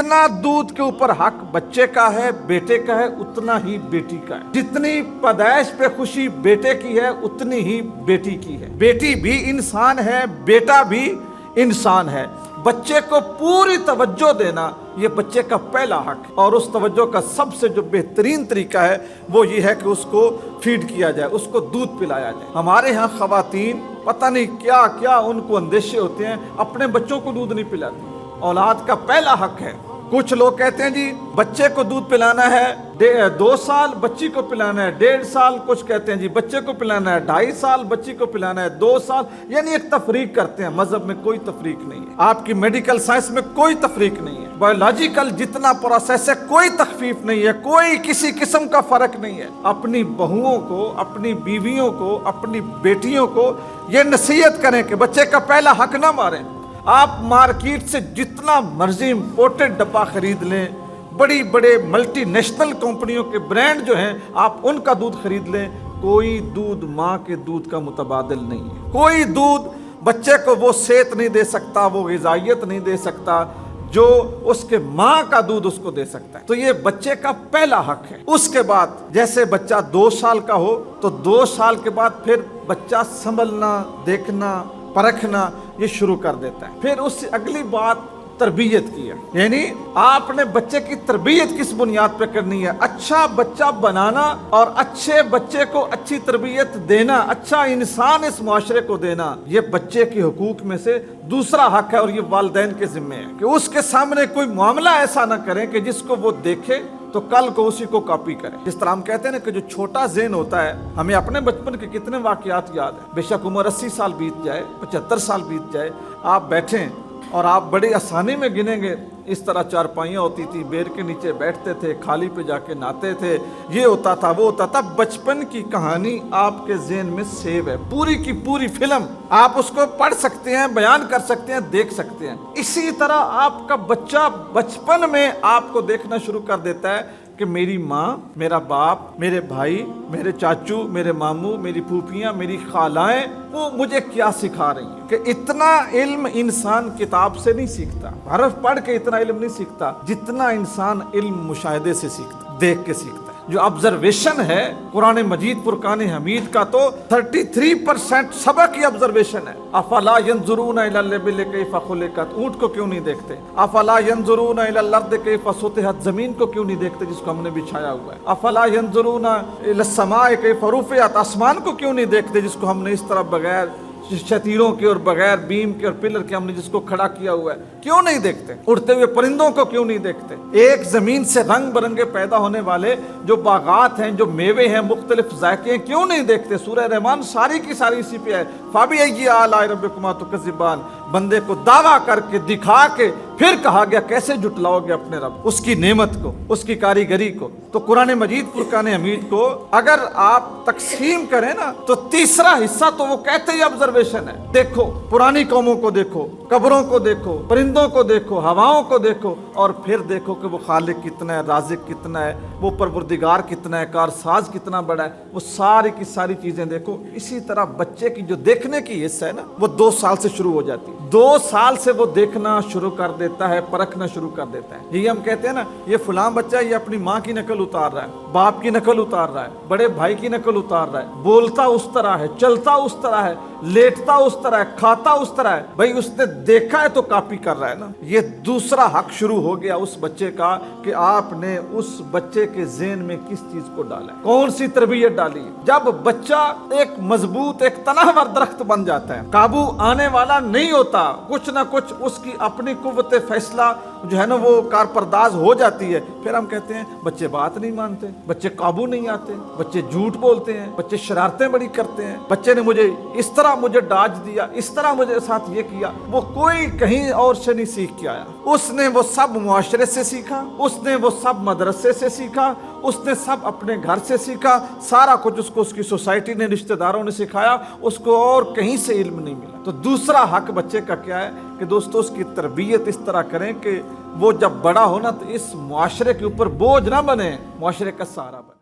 जितना दूध के ऊपर हक बच्चे का है, बेटे का है, उतना ही बेटी का है। जितनी पैदाइश पे खुशी बेटे की है, उतनी ही बेटी की है। बेटी भी इंसान है, बेटा भी इंसान है। बच्चे को पूरी तवज्जो देना ये बच्चे का पहला हक है, और उस तवज्जो का सबसे जो बेहतरीन तरीका है वो ये है कि उसको फीड किया जाए, उसको दूध पिलाया जाए। हमारे यहाँ ख़वातीन पता नहीं क्या क्या उनको अंदेशे होते हैं, अपने बच्चों को दूध नहीं पिलाती। औलाद का पहला हक है। कुछ लोग कहते हैं जी बच्चे को दूध पिलाना है 2 साल, बच्ची को पिलाना है 1.5 साल, कुछ कहते हैं जी बच्चे को पिलाना है 2.5 साल, बच्ची को पिलाना है 2 साल, यानी एक तफरीक करते हैं। मजहब में कोई तफरीक नहीं है, आपकी मेडिकल साइंस में कोई तफरीक नहीं है, बायोलॉजिकल जितना प्रोसेस है कोई तखफीफ नहीं है, कोई किसी किस्म का फर्क नहीं है। अपनी बहुओं को, अपनी बीवियों को, अपनी बेटियों को ये नसीहत करें कि बच्चे का पहला हक ना मारें। आप मार्केट से जितना मर्जी इम्पोर्टेड डब्बा खरीद लें, बड़ी बड़े मल्टी नेशनल कंपनियों के ब्रांड जो हैं आप उनका दूध खरीद लें, कोई दूध माँ के दूध का मुतबादिल नहीं है। कोई दूध बच्चे को वो सेहत नहीं दे सकता, वो ग़िज़ाइयत नहीं दे सकता जो उसके माँ का दूध उसको दे सकता है। तो ये बच्चे का पहला हक है। उसके बाद जैसे बच्चा 2 साल का हो तो 2 साल के बाद फिर बच्चा संभलना, देखना, परखना ये शुरू कर देता है। फिर उससे अगली बात तरबियत की है, यानी आपने बच्चे की तरबियत किस बुनियाद पे करनी है। अच्छा बच्चा बनाना और अच्छे बच्चे को अच्छी तरबियत देना, अच्छा इंसान इस मुआशरे को देना, ये बच्चे के हुकूक में से दूसरा हक है, और ये वालिदैन के जिम्मे है कि उसके सामने कोई मामला ऐसा ना करें कि जिसको वो देखे तो कल को उसी को कॉपी करें। जिस तरह हम कहते हैं ना कि जो छोटा ज़हन होता है, हमें अपने बचपन के कितने वाक़यात याद है। बेशक उम्र 80 साल बीत जाए, 75 साल बीत जाए, आप बैठें और आप बड़ी आसानी में गिनेंगे। इस तरह चारपाइयाँ होती थी, बेर के नीचे बैठते थे, खाली पे जाके नहाते थे, ये होता था, वो होता था। बचपन की कहानी आपके ज़हन में सेव है, पूरी की पूरी फिल्म आप उसको पढ़ सकते हैं, बयान कर सकते हैं, देख सकते हैं। इसी तरह आपका बच्चा बचपन में आपको देखना शुरू कर देता है कि मेरी माँ, मेरा बाप, मेरे भाई, मेरे चाचू, मेरे मामू, मेरी फूफियाँ, मेरी खालाएं, वो मुझे क्या सिखा रही हैं। कि इतना इल्म इंसान किताब से नहीं सीखता, हरफ पढ़ के इतना इल्म नहीं सीखता जितना इंसान इल्म मुशाहिदे से सीखता, देख के सीखता है। जो ऑब्जर्वेशन है कुरान मजीद फुरकान हमीद का, तो 33% सबक ही ऑब्जर्वेशन है। अफला यंजुरून इलल इबिल कैफ़ खुलिक़त, ऊँट को क्यों नहीं देखते। अफला यंजुरून इलल अर्द कैफ़ सुतिहत, जमीन को क्यों नहीं देखते जिसको हमने बिछाया हुआ है। अफला यंजुरून इलस समाए कैफ़ रुफ़िअत, आसमान को क्यों नहीं देखते जिसको हमने इस तरह बगैर शतीरों के और बगैर बीम के और पिलर के हमने जिसको खड़ा किया हुआ है, क्यों नहीं देखते। उड़ते हुए परिंदों को क्यों नहीं देखते। एक ज़मीन से रंग बिरंगे पैदा होने वाले जो बागात हैं, जो मेवे हैं, मुख्तलिफ जायके हैं, क्यों नहीं देखते। सूरह रहमान सारी की सारी इसी पे है। फ़बिअय्यि आलाइ रब्बिकुमा तुकज़्ज़िबान, बंदे को दावा करके दिखा के फिर कहा गया कैसे जुटलाओगे अपने रब, उसकी नेमत को, उसकी कारीगरी को। तो कुरान मजीद फुरकान हमीद को अगर आप तकसीम करें ना, तो तीसरा हिस्सा तो वो कहते ही ऑब्जर्वेशन है। देखो पुरानी कौमों को देखो, कब्रों को देखो, परिंदों को देखो, हवाओं को देखो, और फिर देखो कि वो खालिक कितना है, राज़िक कितना है, वो परवरदिगार कितना है, कारसाज कितना बड़ा है। वो सारी की सारी चीज़ें देखो। इसी तरह बच्चे की जो देखने की हिस्सा है ना, वो 2 साल से शुरू हो जाती है। 2 साल से वो देखना शुरू कर देता है, परखना शुरू कर देता है। यही हम कहते हैं ना, ये फलां बच्चा ये अपनी माँ की नकल उतार रहा है, बाप की नकल उतार रहा है, बड़े भाई की नकल उतार रहा है, बोलता उस तरह है, चलता उस तरह है, लेटता उस तरह है, खाता उस तरह है। भाई उसने देखा है तो कॉपी कर रहा है ना। ये दूसरा हक शुरू हो गया उस बच्चे का कि आपने उस बच्चे के ज़हन में किस चीज को डाला है, कौन सी तरबियत डाली है। जब बच्चा एक मजबूत, एक तनावर दरख्त बन जाता है, काबू आने वाला नहीं होता, कुछ ना कुछ उसकी अपनी कुव्वत फैसला जो है ना वो कारपरदाज हो जाती है, फिर हम कहते हैं बच्चे बात नहीं मानते, बच्चे काबू नहीं आते, बच्चे झूठ बोलते हैं, बच्चे शरारतें बड़ी करते हैं, बच्चे ने मुझे इस तरह मुझे डांट दिया, इस तरह मुझे साथ ये किया। वो कोई कहीं और से नहीं सीख के आया, उसने वो सब मुआशरे से सीखा, उसने वो सब मदरसे से सीखा, उसने सब अपने घर से सीखा, सारा कुछ उसको उसकी सोसाइटी ने, रिश्तेदारों ने सिखाया, उसको और कहीं से इल्म नहीं मिला। तो दूसरा हक बच्चे का क्या है कि दोस्तों उसकी तरबियत इस तरह करें कि वो जब बड़ा हो ना तो इस मुआशरे के ऊपर बोझ ना बने, मुआशरे का सहारा बने।